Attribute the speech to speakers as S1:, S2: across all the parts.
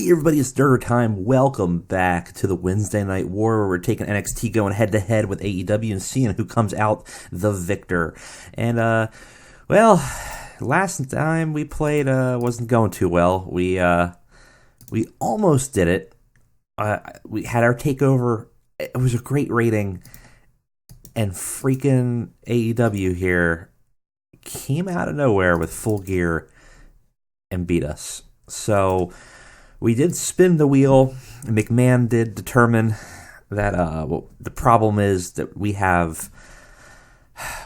S1: Hey everybody, it's Durger time. Welcome back to the Wednesday Night War, where we're taking NXT going head-to-head with AEW and seeing who comes out the victor. And, well, last time we played wasn't going too well. We almost did it. We had our takeover. It was a great rating. And freaking AEW here came out of nowhere with Full Gear and beat us. So we did spin the wheel. McMahon did determine that the problem is that we have.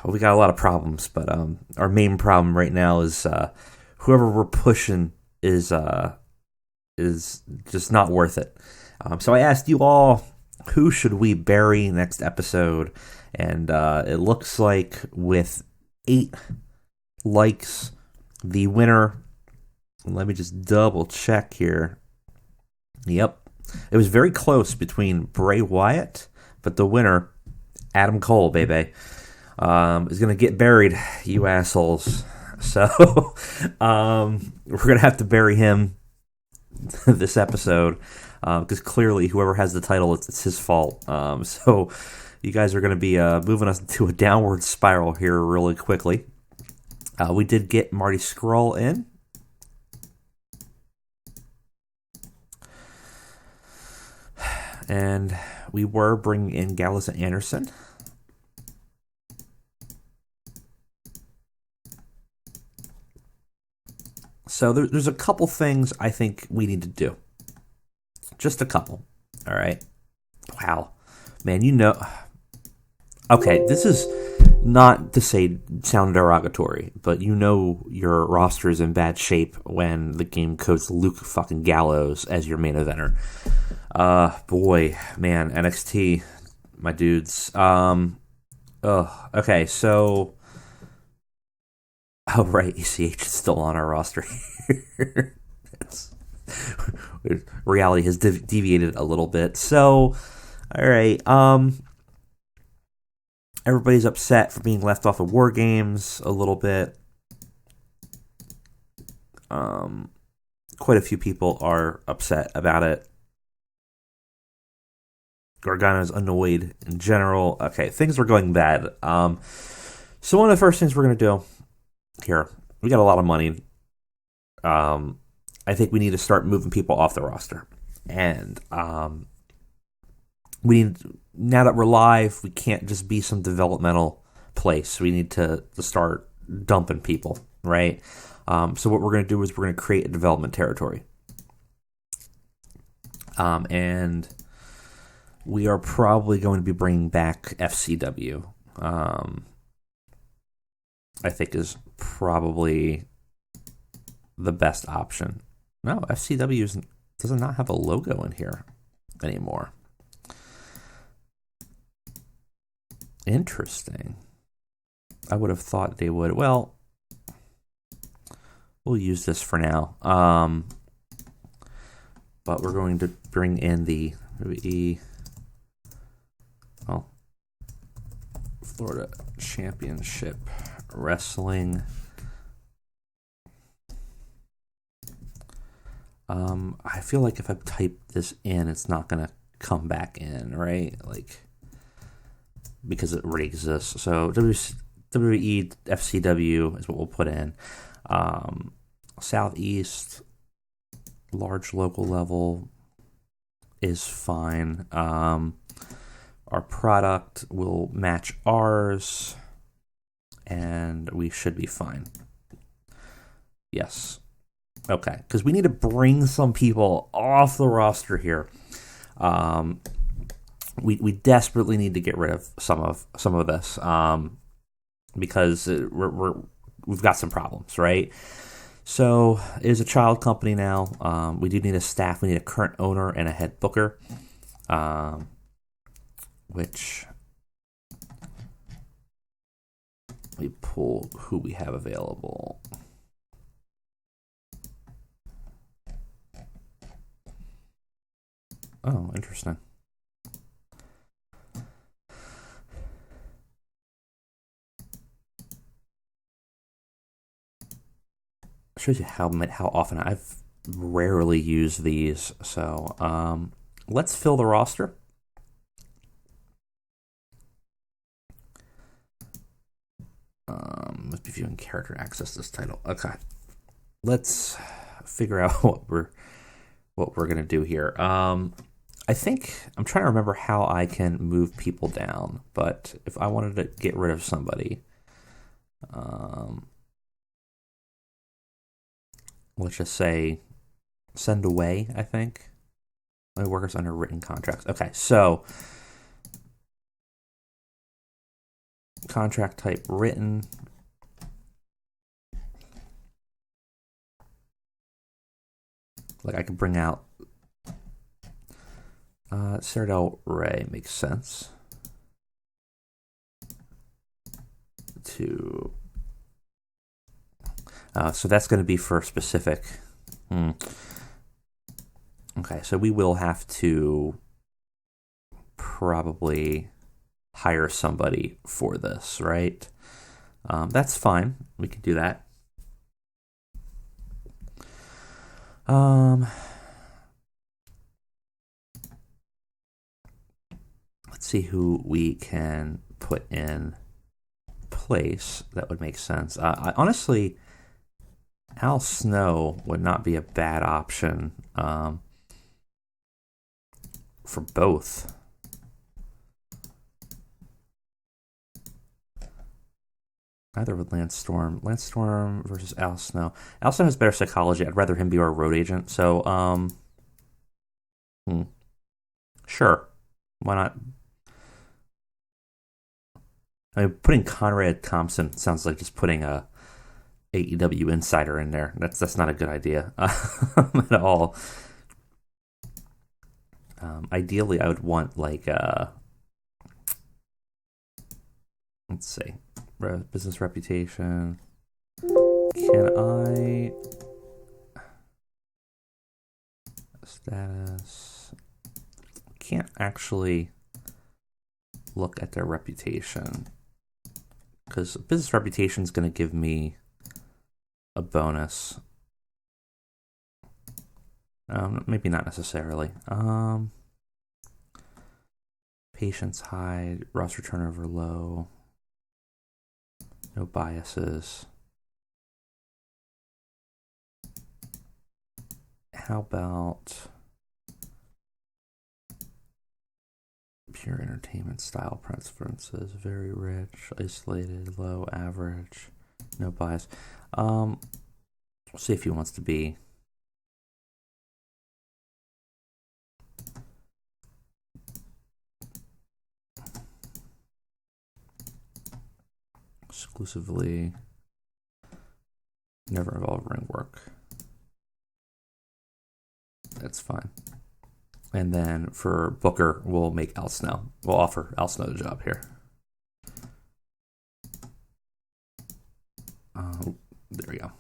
S1: Well, we got a lot of problems, but our main problem right now is whoever we're pushing is just not worth it. So I asked you all, who should we bury next episode? And it looks like with 8 likes, the winner. Let me just double check here. Yep. It was very close between Bray Wyatt, but the winner, Adam Cole, baby, is going to get buried, you assholes. So we're going to have to bury him this episode because clearly whoever has the title, it's his fault. So you guys are going to be moving us to a downward spiral here really quickly. We did get Marty Scurll in. And we were bringing in Gallows and Anderson. So there's a couple things I think we need to do. Just a couple. All right. Wow. Man, you know. Okay, this is not to sound derogatory, but you know your roster is in bad shape when the game codes Luke fucking Gallows as your main eventer. Boy, man, NXT, my dudes. Okay, so. Oh, right, ECH is still on our roster here. Reality has deviated a little bit. So, alright, everybody's upset for being left off of War Games a little bit. Quite a few people are upset about it. Gargano's annoyed in general. Okay, things are going bad. So one of the first things we're going to do here, we got a lot of money. I think we need to start moving people off the roster. And we need, now that we're live, we can't just be some developmental place. We need to start dumping people, right? So what we're going to do is we're going to create a development territory. And we are probably going to be bringing back FCW. I think is probably the best option. No, FCW does not have a logo in here anymore. Interesting. I would have thought they would. Well, we'll use this for now. But we're going to bring in the Florida Championship Wrestling. I feel like if I type this in, it's not going to come back in, right? Like, because it already exists. So WWE FCW is what we'll put in. Southeast, large local level is fine. Our product will match ours, and we should be fine. Yes. Okay, because we need to bring some people off the roster here. We desperately need to get rid of some of this because we've got some problems, right? So it is a child company now. We do need a staff. We need a current owner and a head booker. Which we pull who we have available. Oh, interesting. Shows you how often I've rarely use these. So let's fill the roster. Must be viewing character access this title. Okay, let's figure out what we're gonna do here. I think I'm trying to remember how I can move people down, but if I wanted to get rid of somebody, let's just say send away, I think. My workers under written contracts. Okay, so contract type written. Like I could bring out Sardell Ray makes sense. So that's going to be for specific. Okay, so we will have to probably hire somebody for this, right? That's fine. We can do that. Let's see who we can put in place that would make sense. Honestly, Al Snow would not be a bad option for both. Either with Lance Storm. Lance Storm versus Al Snow. Al Snow has better psychology. I'd rather him be our road agent. So, sure. Why not? I mean, putting Conrad Thompson sounds like just putting a AEW insider in there. That's not a good idea at all. Ideally, I would want like let's see, business reputation. Can I status? Can't actually look at their reputation because business reputation is going to give me a bonus. Maybe not necessarily. Patience high, roster turnover low, no biases. How about pure entertainment style preferences? Very rich, isolated, low, average, no bias. We'll see if he wants to be exclusively never involve ring work. That's fine. And then for Booker, we'll make Al Snow. We'll offer Al Snow the job here. There we go.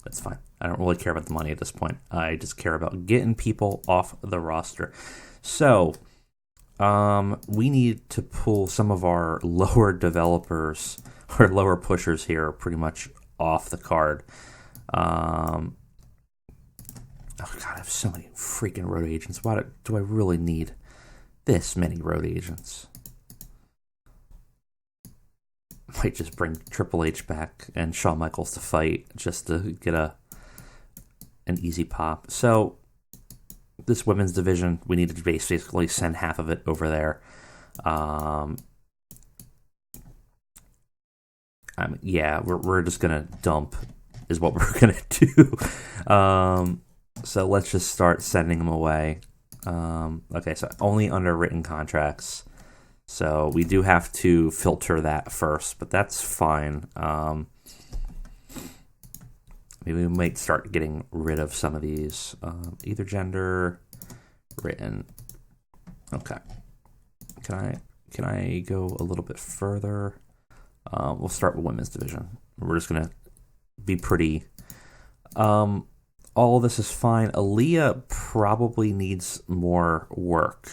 S1: That's fine. I don't really care about the money at this point. I just care about getting people off the roster. So, we need to pull some of our lower developers or lower pushers here pretty much off the card. Oh God, I have so many freaking road agents. Why do I really need this many road agents? Might just bring Triple H back and Shawn Michaels to fight just to get an easy pop. So this women's division, we need to basically send half of it over there. Yeah, we're just gonna dump is what we're gonna do. So let's just start sending them away. Okay, so only under written contracts. So we do have to filter that first, but that's fine. Maybe we might start getting rid of some of these. Either gender, written. Okay. Can I go a little bit further? We'll start with women's division. We're just gonna be pretty. All this is fine. Aaliyah probably needs more work,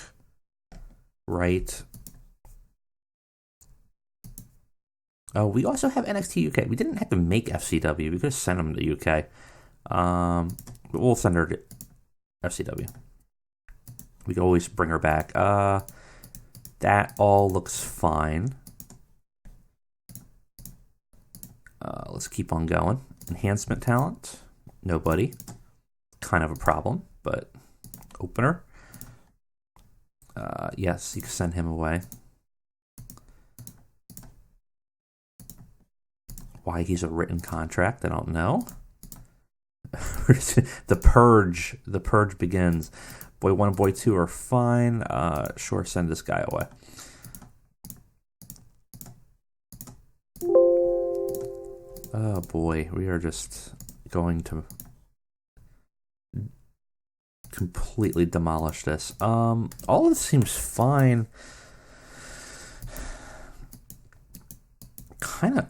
S1: right? Oh, we also have NXT UK. We didn't have to make FCW. We could have sent them to UK. We'll send her to FCW. We can always bring her back. That all looks fine. Let's keep on going. Enhancement talent. Nobody. Kind of a problem, but opener. Yes, you can send him away. Why he's a written contract, I don't know. The purge. The purge begins. Boy 1 and Boy 2 are fine. Sure, send this guy away. Oh boy, we are just going to completely demolish this. All of this seems fine. Kind of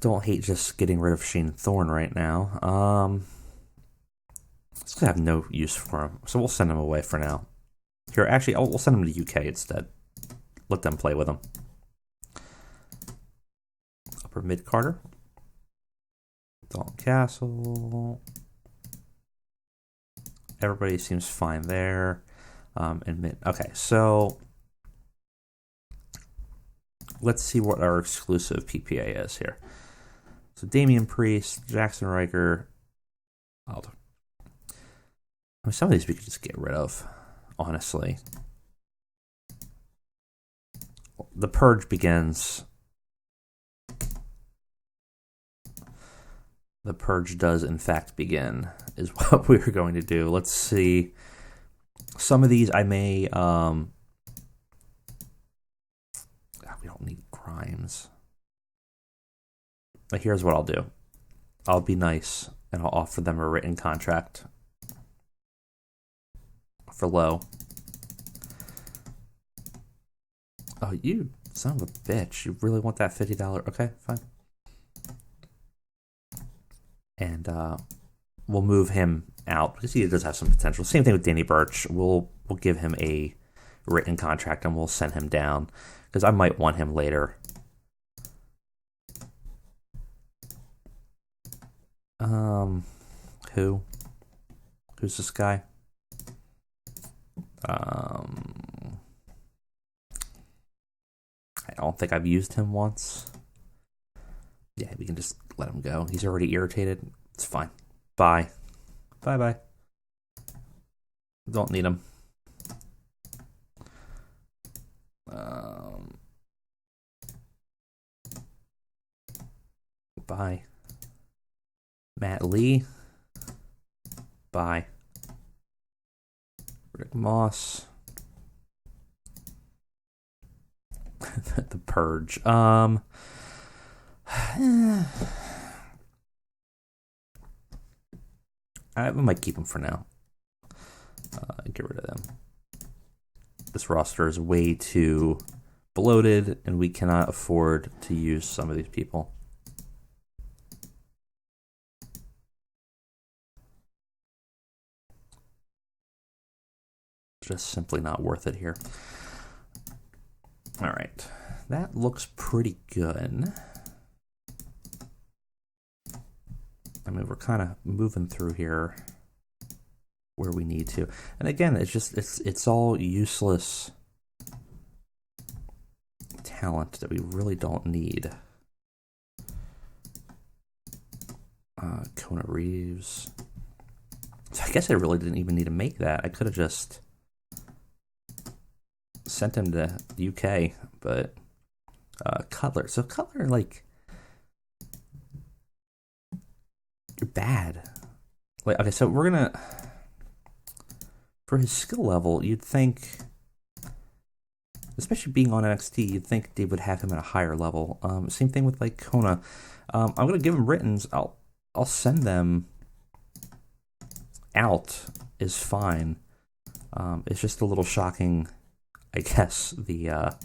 S1: don't hate just getting rid of Shane Thorne right now. It's gonna have no use for him, so we'll send him away for now. Here, actually, we'll send him to UK instead. Let them play with him. Upper mid Carter. Dalton Castle. Everybody seems fine there. And mid. Okay, so let's see what our exclusive PPA is here. So Damian Priest, Jackson Riker. Some of these we could just get rid of, honestly. The purge begins. The purge does, in fact, begin, is what we're going to do. Let's see. Some of these I may... we don't need Grimes. But here's what I'll do. I'll be nice, and I'll offer them a written contract for low. Oh, you son of a bitch. You really want that $50? Okay, fine. And we'll move him out because he does have some potential. Same thing with Danny Burch. We'll give him a written contract and we'll send him down because I might want him later. Who's this guy? I don't think I've used him once. Yeah, we can just let him go. He's already irritated. It's fine. Bye. Bye-bye. Don't need him. Bye. Matt Lee. Bye. Rick Moss. The Purge. I might keep him for now. Get rid of them. This roster is way too bloated, and we cannot afford to use some of these people. Just simply not worth it here. All right, that looks pretty good. I mean, we're kind of moving through here where we need to. And again, it's all useless talent that we really don't need. Kona Reeves. So I guess I really didn't even need to make that. I could have just sent him to UK, but Cutler. So Cutler, like, you're bad. Like, okay, so we're gonna, for his skill level, you'd think, especially being on NXT, you'd think they would have him at a higher level. Same thing with like Kona. I'm gonna give him writtens. I'll send them out is fine. It's just a little shocking, I guess. The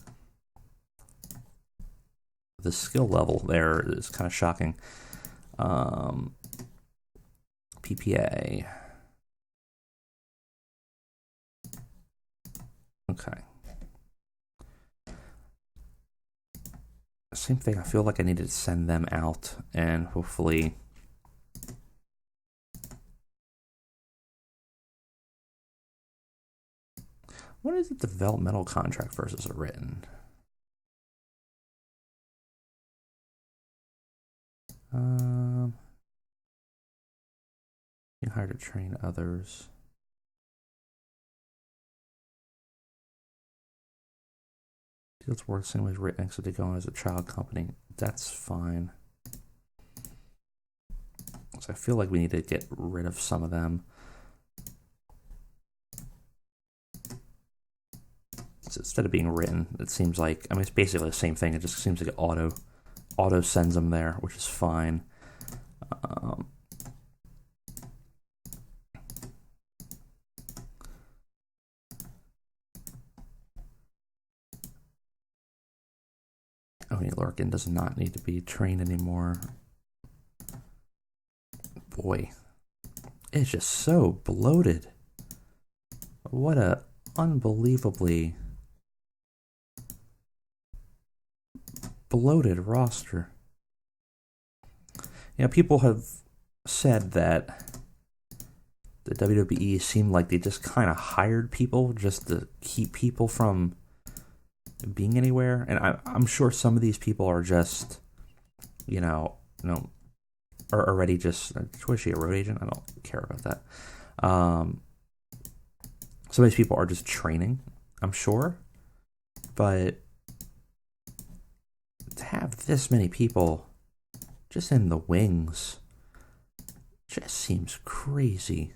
S1: skill level there is kind of shocking. PPA. Okay. Same thing. I feel like I need to send them out and hopefully What is a developmental contract versus a written? You hire to train others. Deals work same way as written, so they go on as a child company. That's fine. So I feel like we need to get rid of some of them. So instead of being written, it seems like, I mean, it's basically the same thing. It just seems like it auto sends them there, which is fine. Larkin does not need to be trained anymore. Boy, it's just so bloated. What a unbelievably bloated roster. You know, people have said that the WWE seemed like they just kind of hired people just to keep people from being anywhere, and I'm sure some of these people are just, are already just. Was she a road agent? I don't care about that. Some of these people are just training, I'm sure, but to have this many people just in the wings just seems crazy.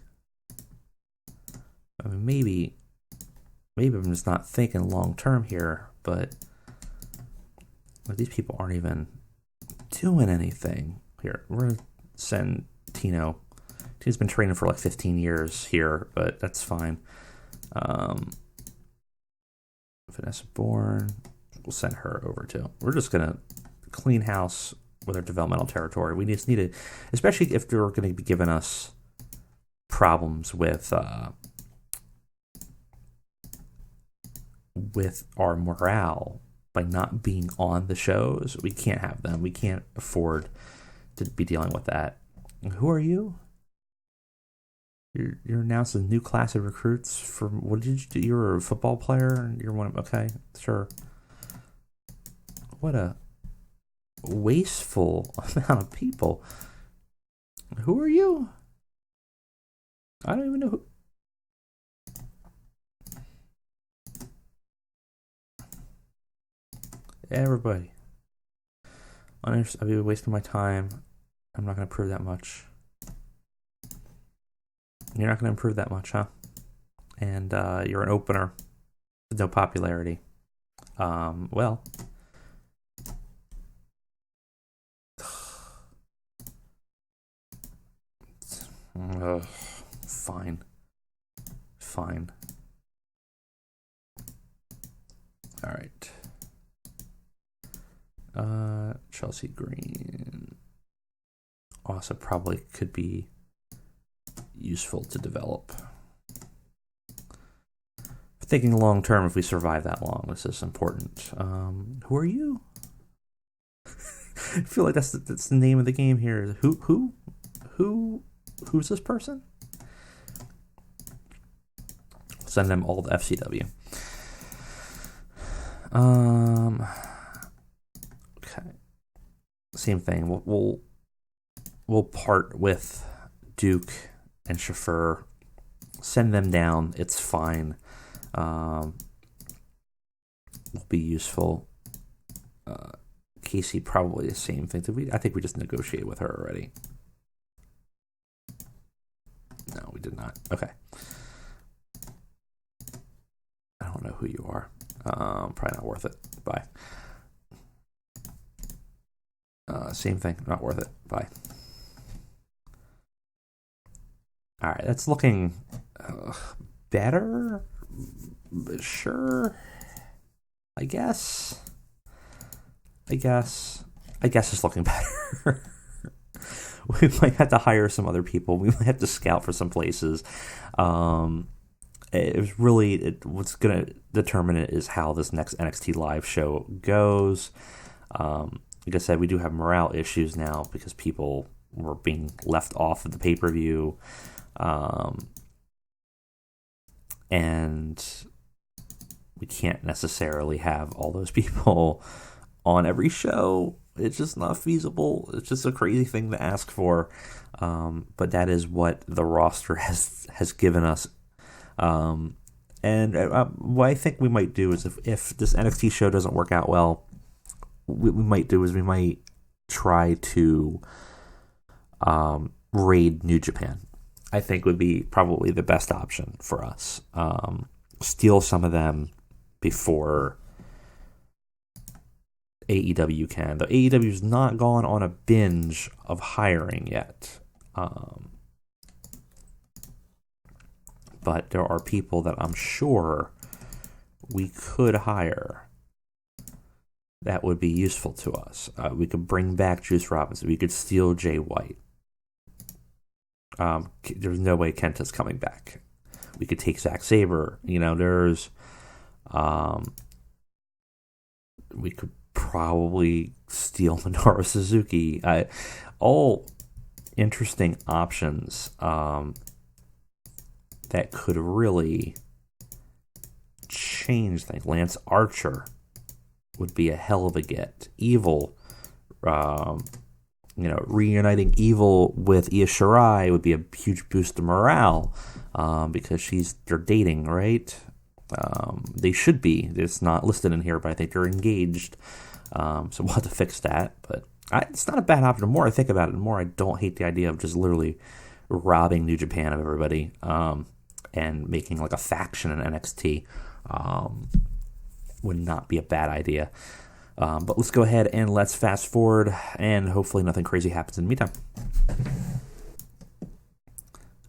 S1: I mean, maybe I'm just not thinking long term here, but these people aren't even doing anything here. We're going to send Tino. Tino's been training for like 15 years here, but that's fine. Vanessa Bourne, we'll send her over too. We're just going to clean house with our developmental territory. We just need to, especially if they're going to be giving us problems with our morale by not being on the shows. We can't have them. We can't afford to be dealing with that. Who are you? You're announced a new class of recruits from, what did you do? You're a football player? You're one of, okay, sure. What a wasteful amount of people. Who are you? I don't even know who. Everybody. I've been wasting my time. I'm not going to improve that much. You're not going to improve that much, huh? And you're an opener with no popularity. Well. Fine. All right. Chelsea Green also probably could be useful to develop. Thinking long term, if we survive that long, this is important. Who are you? I feel like that's the name of the game here. Who's this person? Send them all to FCW. Okay. Same thing. We'll part with Duke and Chauffeur. Send them down. It's fine. Will be useful. Casey, probably the same thing. I think we just negotiated with her already. No, we did not. Okay. I don't know who you are. Probably not worth it. Bye. Same thing. Not worth it. Bye. All right. That's looking better. Sure. I guess it's looking better. We might have to hire some other people. We might have to scout for some places. It was really what's going to determine it is how this next NXT live show goes. Like I said, we do have morale issues now because people were being left off of the pay-per-view. And we can't necessarily have all those people on every show. It's just not feasible. It's just a crazy thing to ask for. But that is what the roster has given us. And what I think we might do is if this NXT show doesn't work out well, what we might do is we might try to raid New Japan. I think would be probably the best option for us. Steal some of them before AEW can. Though AEW's not gone on a binge of hiring yet. But there are people that I'm sure we could hire that would be useful to us. We could bring back Juice Robinson. We could steal Jay White. There's no way Kenta's coming back. We could take Zack Sabre. There's... we could probably steal Minoru Suzuki. All interesting options that could really change things. Lance Archer would be a hell of a get. Evil, reuniting Evil with Io Shirai would be a huge boost to morale because they're dating, right? They should be. It's not listed in here, but I think they're engaged. So we'll have to fix that. But it's not a bad option. The more I think about it, the more I don't hate the idea of just literally robbing New Japan of everybody and making like a faction in NXT. Would not be a bad idea. But let's go ahead and let's fast forward, and hopefully nothing crazy happens in the meantime.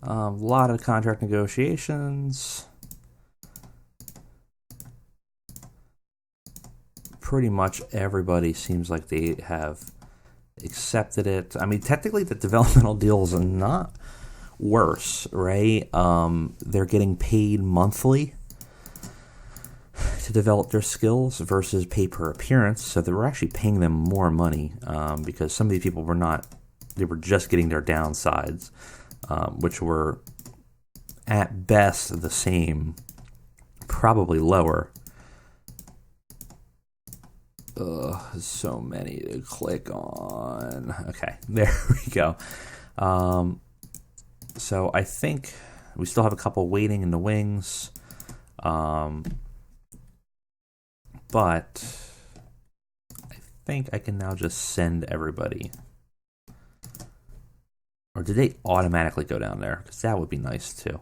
S1: A lot of contract negotiations. Pretty much everybody seems like they have accepted it. I mean, technically the developmental deals are not worse, right? They're getting paid monthly to develop their skills versus pay per appearance, so they were actually paying them more money because some of these people they were just getting their downsides, which were at best the same, probably lower. So many to click on. Okay, there we go. So I think we still have a couple waiting in the wings. But I think I can now just send everybody. Or did they automatically go down there? Because that would be nice too.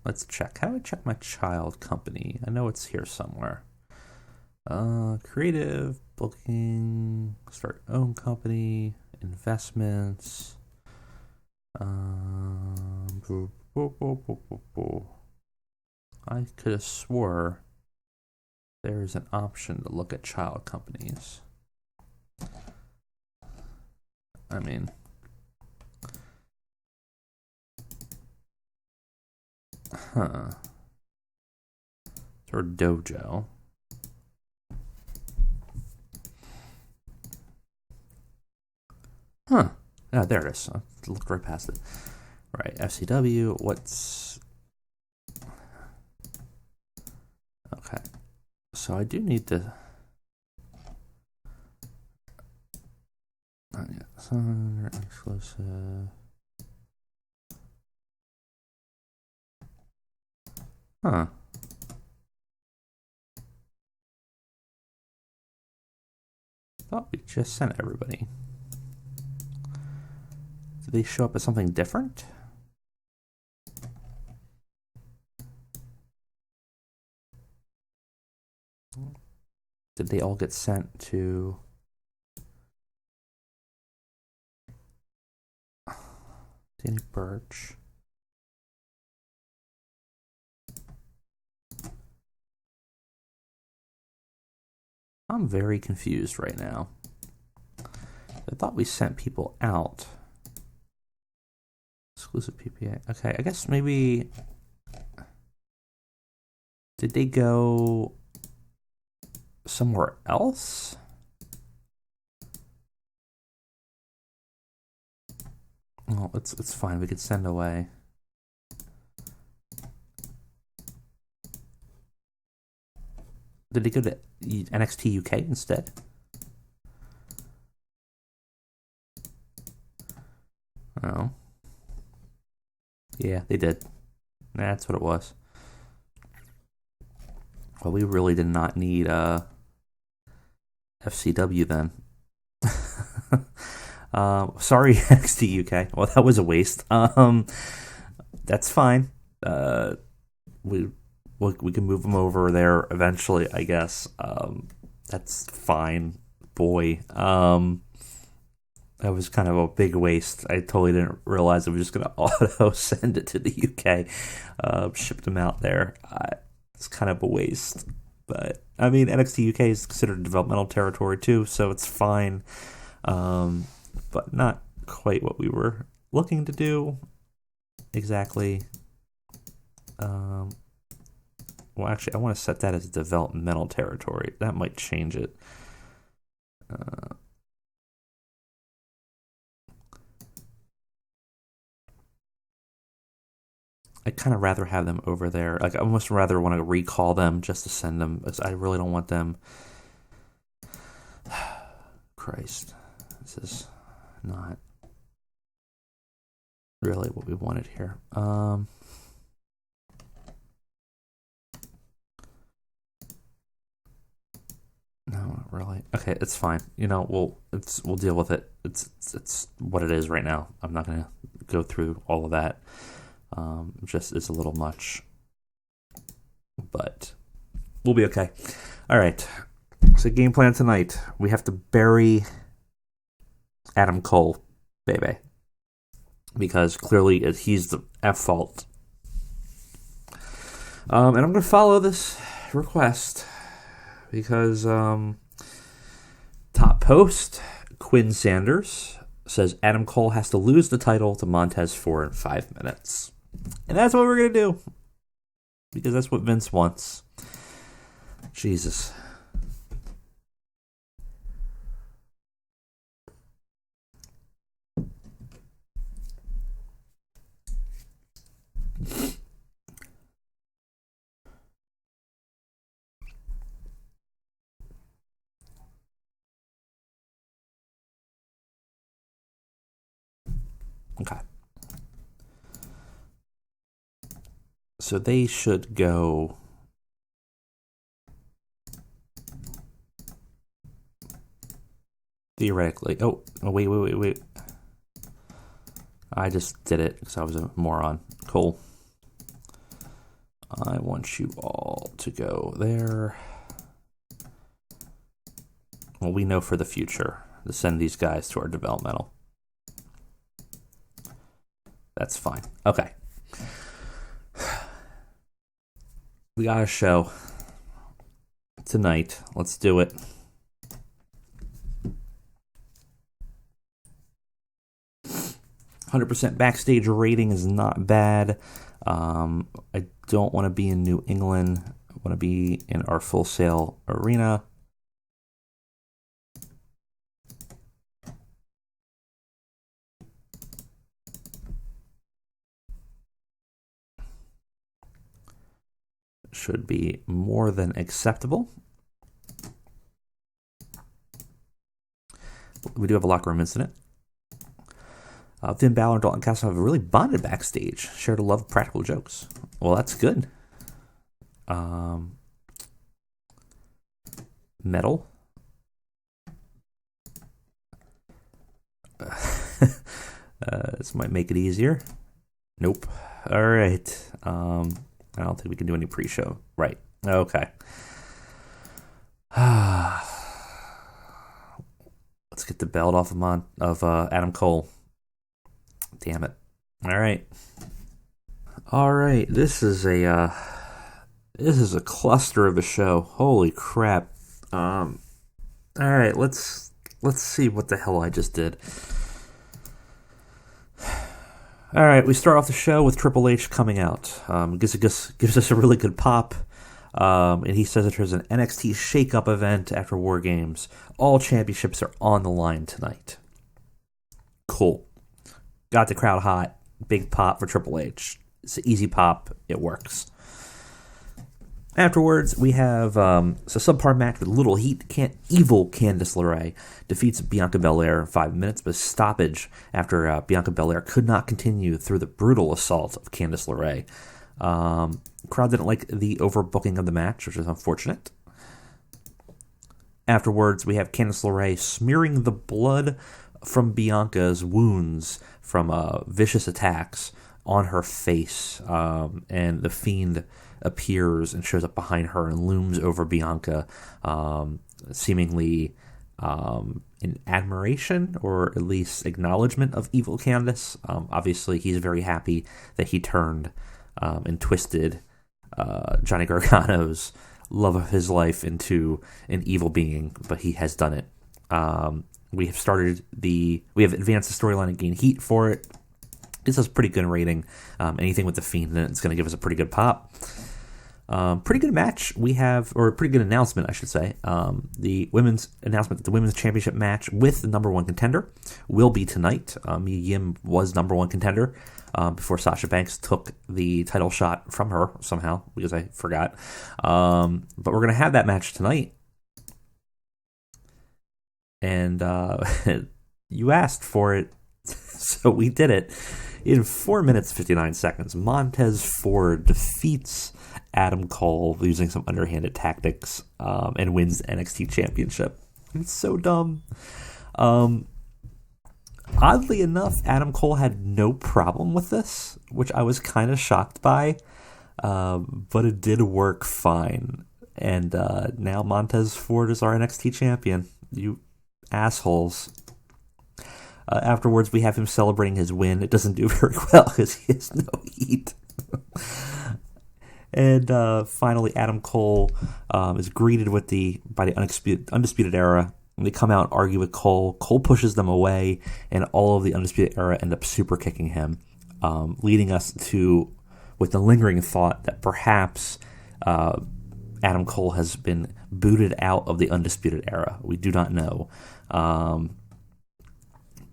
S1: Let's check. How do I check my child company? I know it's here somewhere. Creative, booking, start own company, investments. I could have swore there's an option to look at child companies. I mean, or dojo. Oh, there it is. I looked right past it. Right, FCW. What's... Okay. So I do need to... Exclusive... Thought we just sent everybody. Did they show up as something different? Did they all get sent to... Danny Burch? I'm very confused right now. I thought we sent people out. Exclusive PPA. Okay, I guess maybe... Did they go somewhere else? Well, it's fine. We could send away. Did he go to NXT UK instead? Oh. Yeah, they did. That's what it was. Well, we really did not need FCW then. Sorry, NXT UK. Well, that was a waste. That's fine. We can move them over there eventually, I guess. That's fine. Boy, that was kind of a big waste. I totally didn't realize it was just going to auto send it to the UK. Shipped them out there. It's kind of a waste. But, I mean, NXT UK is considered developmental territory too, so it's fine. But not quite what we were looking to do exactly. Well, actually, I want to set that as developmental territory. That might change it. I'd kind of rather have them over there. Like, I almost rather want to recall them just to send them, because I really don't want them. Christ, this is not really what we wanted here. No, not really. Okay, it's fine. We'll deal with it. It's what it is right now. I'm not gonna go through all of that. Just it's a little much, but we'll be okay. All right. So game plan tonight: we have to bury Adam Cole, baby, because clearly he's the F fault. And I'm gonna follow this request because top post Quinn Sanders says Adam Cole has to lose the title to Montez Ford in 5 minutes. And that's what we're going to do. Because that's what Vince wants. Jesus. Okay. So they should go theoretically. Oh, wait. I just did it because I was a moron. Cool. I want you all to go there. Well, we know for the future to send these guys to our developmental. That's fine. Okay. We got a show tonight. Let's do it. .100% backstage rating is not bad. I don't want to be in New England. I want to be in our Full Sail arena. Should be more than acceptable. We do have a locker room incident. Finn Balor and Dalton Castle have really bonded backstage. Shared a love of practical jokes. Well, that's good. Metal. This might make it easier. Nope. All right. I don't think we can do any pre-show. Right. Okay. Let's get the belt off of Adam Cole. Damn it. All right. This is a cluster of a show. Holy crap. All right. Let's see what the hell I just did. All right, we start off the show with Triple H coming out. Gives us a really good pop. And he says that there's an NXT shakeup event after War Games. All championships are on the line tonight. Cool. Got the crowd hot. Big pop for Triple H. It's an easy pop. It works. Afterwards, we have a subpar match with Little Heat. Evil Candice LeRae defeats Bianca Belair in 5 minutes, but stoppage after Bianca Belair could not continue through the brutal assault of Candice LeRae. Crowd didn't like the overbooking of the match, which is unfortunate. Afterwards, we have Candice LeRae smearing the blood from Bianca's wounds from vicious attacks on her face, and the Fiend appears and shows up behind her and looms over Bianca, seemingly in admiration or at least acknowledgement of evil Candice. Obviously, he's very happy that he turned and twisted Johnny Gargano's love of his life into an evil being, but he has done it. We have advanced the storyline and gained heat for it. This has a pretty good rating. Anything with the Fiend in it's going to give us a pretty good pop. Pretty good match we have, or a pretty good announcement, I should say. The women's announcement that the women's championship match with the number one contender will be tonight. Mia Yim was number one contender before Sasha Banks took the title shot from her somehow, because I forgot. But we're going to have that match tonight. And you asked for it, so we did it. In 4 minutes, 59 seconds, Montez Ford defeats Adam Cole using some underhanded tactics and wins the NXT Championship. It's so dumb. Oddly enough, Adam Cole had no problem with this, which I was kind of shocked by, but it did work fine. And now Montez Ford is our NXT champion. You assholes. Afterwards, we have him celebrating his win. It doesn't do very well because he has no heat. And finally, Adam Cole is greeted by the Undisputed Era. When they come out and argue with Cole, Cole pushes them away, and all of the Undisputed Era end up super kicking him, leading us with the lingering thought that perhaps Adam Cole has been booted out of the Undisputed Era. We do not know.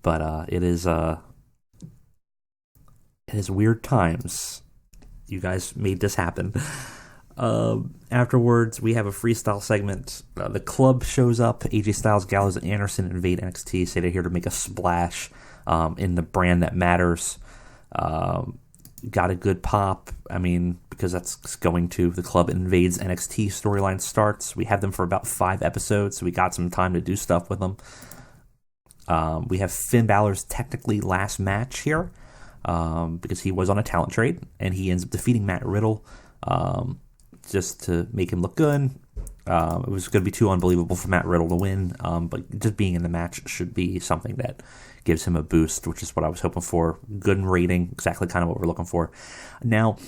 S1: But it is weird times. You guys made this happen. Afterwards, we have a freestyle segment. The club shows up. AJ Styles, Gallows, and Anderson invade NXT. Say they're here to make a splash in the brand that matters. Got a good pop. I mean, because that's going to. The club invades NXT. Storyline starts. We have them for about 5 episodes, so we got some time to do stuff with them. We have Finn Balor's technically last match here because he was on a talent trade, and he ends up defeating Matt Riddle just to make him look good. It was going to be too unbelievable for Matt Riddle to win, but just being in the match should be something that gives him a boost, which is what I was hoping for. Good rating, exactly kind of what we're looking for. Now,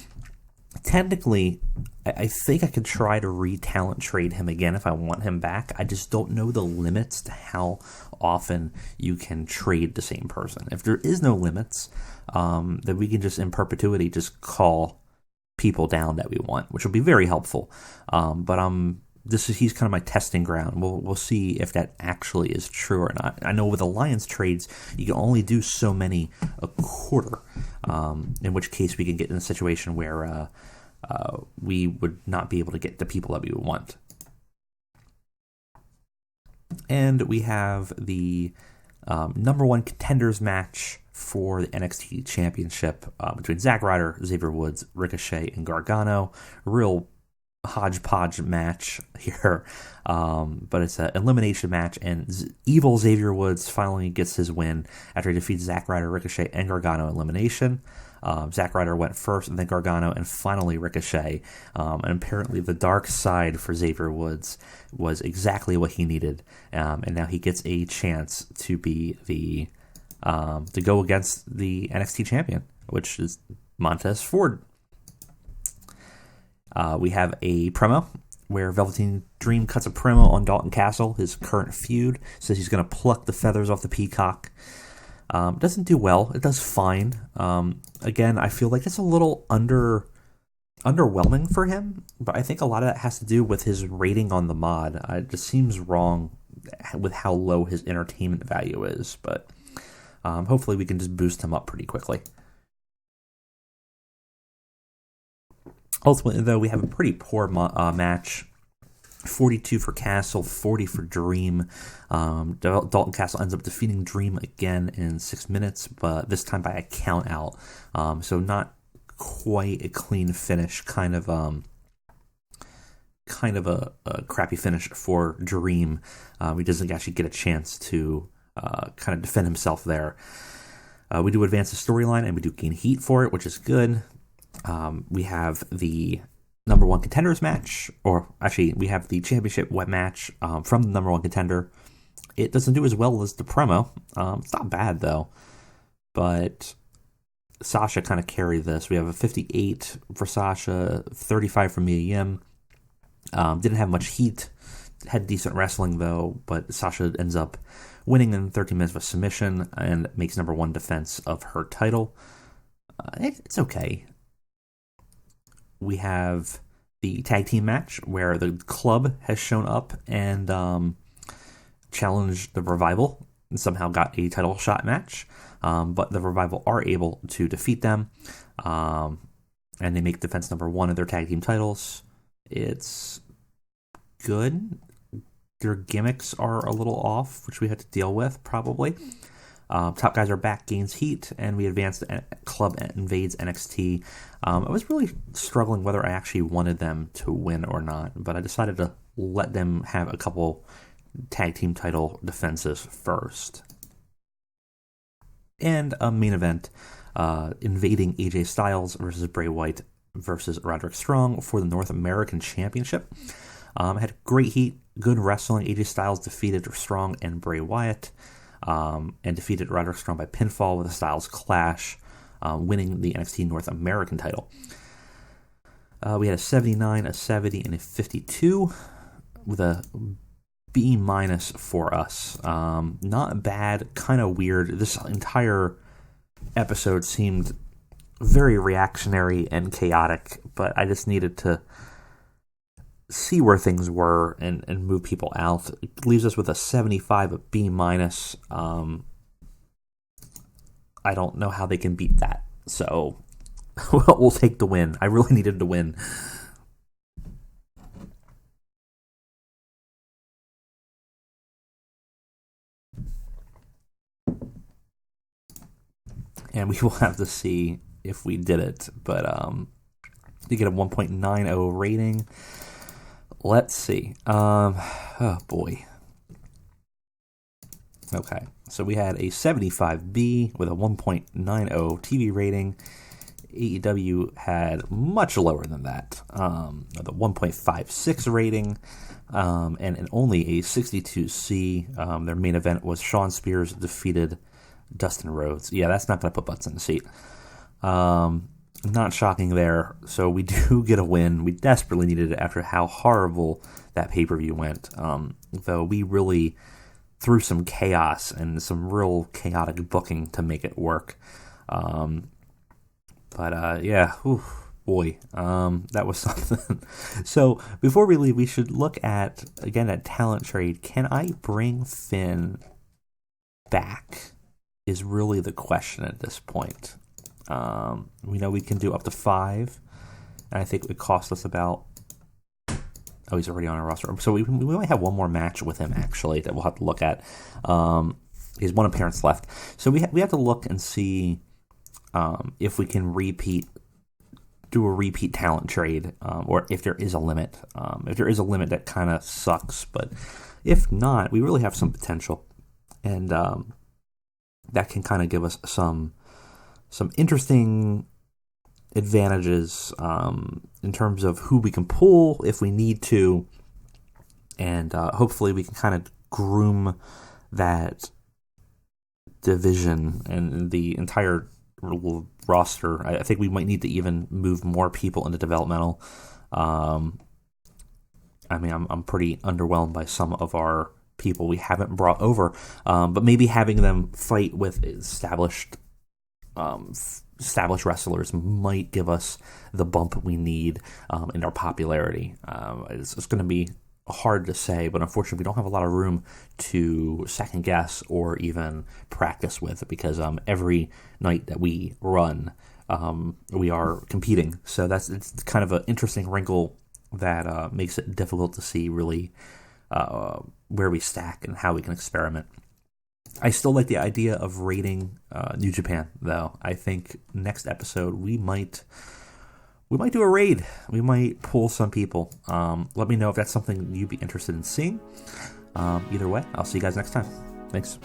S1: technically, I think I could try to re-talent trade him again if I want him back. I just don't know the limits to how often you can trade the same person. If there is no limits, then we can just in perpetuity just call people down that we want, which will be very helpful. But he's kind of my testing ground. We'll see if that actually is true or not. I know with alliance trades, you can only do so many a quarter, in which case we can get in a situation where we would not be able to get the people that we would want. And we have the number one contenders match for the NXT Championship between Zack Ryder, Xavier Woods, Ricochet, and Gargano. A real hodgepodge match here, but it's an elimination match, and evil Xavier Woods finally gets his win after he defeats Zack Ryder, Ricochet, and Gargano elimination. Zack Ryder went first, and then Gargano, and finally Ricochet. And apparently the dark side for Xavier Woods was exactly what he needed, and now he gets a chance to be to go against the NXT champion, which is Montez Ford. We have a promo where Velveteen Dream cuts a promo on Dalton Castle, his current feud. Says he's going to pluck the feathers off the peacock. Doesn't do well. It does fine. Again, I feel like it's a little underwhelming for him, but I think a lot of that has to do with his rating on the mod. It just seems wrong with how low his entertainment value is, but hopefully we can just boost him up pretty quickly. Ultimately, though, we have a pretty poor match. 42 for Castle, 40 for Dream. Dalton Castle ends up defeating Dream again in 6 minutes, but this time by a count out. So not quite a clean finish, kind of a crappy finish for Dream. He doesn't actually get a chance to kind of defend himself there. We do advance the storyline and we do gain heat for it, which is good. We have the number one contenders match, or actually we have the championship match from the number one contender. It doesn't do as well as the promo. It's not bad though, but Sasha kind of carried this. We have a 58 for Sasha, 35 for Mia Yim. Didn't have much heat, had decent wrestling though, but Sasha ends up winning in 13 minutes of submission and makes number one defense of her title. It's okay. We have the tag team match where the club has shown up and challenged the Revival and somehow got a title shot match. But the Revival are able to defeat them. And they make defense number one of their tag team titles. It's good. Their gimmicks are a little off, which we had to deal with probably. Top Guys are back, gains heat, and we advance. The club invades NXT. I was really struggling whether I actually wanted them to win or not, but I decided to let them have a couple tag team title defenses first. And a main event, invading AJ Styles versus Bray Wyatt versus Roderick Strong for the North American Championship. Had great heat, good wrestling. AJ Styles defeated Strong and Bray Wyatt. And defeated Roderick Strong by pinfall with a Styles Clash, winning the NXT North American title. We had a 79, a 70, and a 52 with a B- for us. Not bad, kind of weird. This entire episode seemed very reactionary and chaotic, but I just needed to see where things were and move people out. It leaves us with a 75, a B-. I don't know how they can beat that. So we'll take the win. I really needed to win. And we will have to see if we did it. But you get a 1.90 rating. Let's see. Oh boy. Okay, so we had a 75B with a 1.90 TV rating. AEW had much lower than that, the 1.56 rating, and only a 62C. Their main event was Shawn Spears defeated Dustin Rhodes. Yeah, that's not going to put butts in the seat. Not shocking there. So we do get a win. We desperately needed it after how horrible that pay-per-view went. Though we really threw some chaos and some real chaotic booking to make it work. Yeah, boy, that was something. So before we leave, we should look at, again, at talent trade. Can I bring Finn back is really the question at this point. We know we can do up to 5, and I think it cost us about... Oh, he's already on our roster. So we only have one more match with him, actually, that we'll have to look at. He has one appearance left. So we have to look and see if we can do a repeat talent trade, or if there is a limit. If there is a limit, that kind of sucks. But if not, we really have some potential. And that can kind of give us some interesting advantages in terms of who we can pull if we need to, and hopefully we can kind of groom that division and the entire roster. I think we might need to even move more people into developmental. I'm pretty underwhelmed by some of our people we haven't brought over, but maybe having them fight with established wrestlers might give us the bump we need in our popularity. It's going to be hard to say, but unfortunately we don't have a lot of room to second guess or even practice with, because every night that we run, we are competing. So it's kind of an interesting wrinkle that makes it difficult to see really where we stack and how we can experiment. I still like the idea of rating New Japan, though. I think next episode we might do a raid. We might pull some people. Let me know if that's something you'd be interested in seeing. Either way, I'll see you guys next time. Thanks.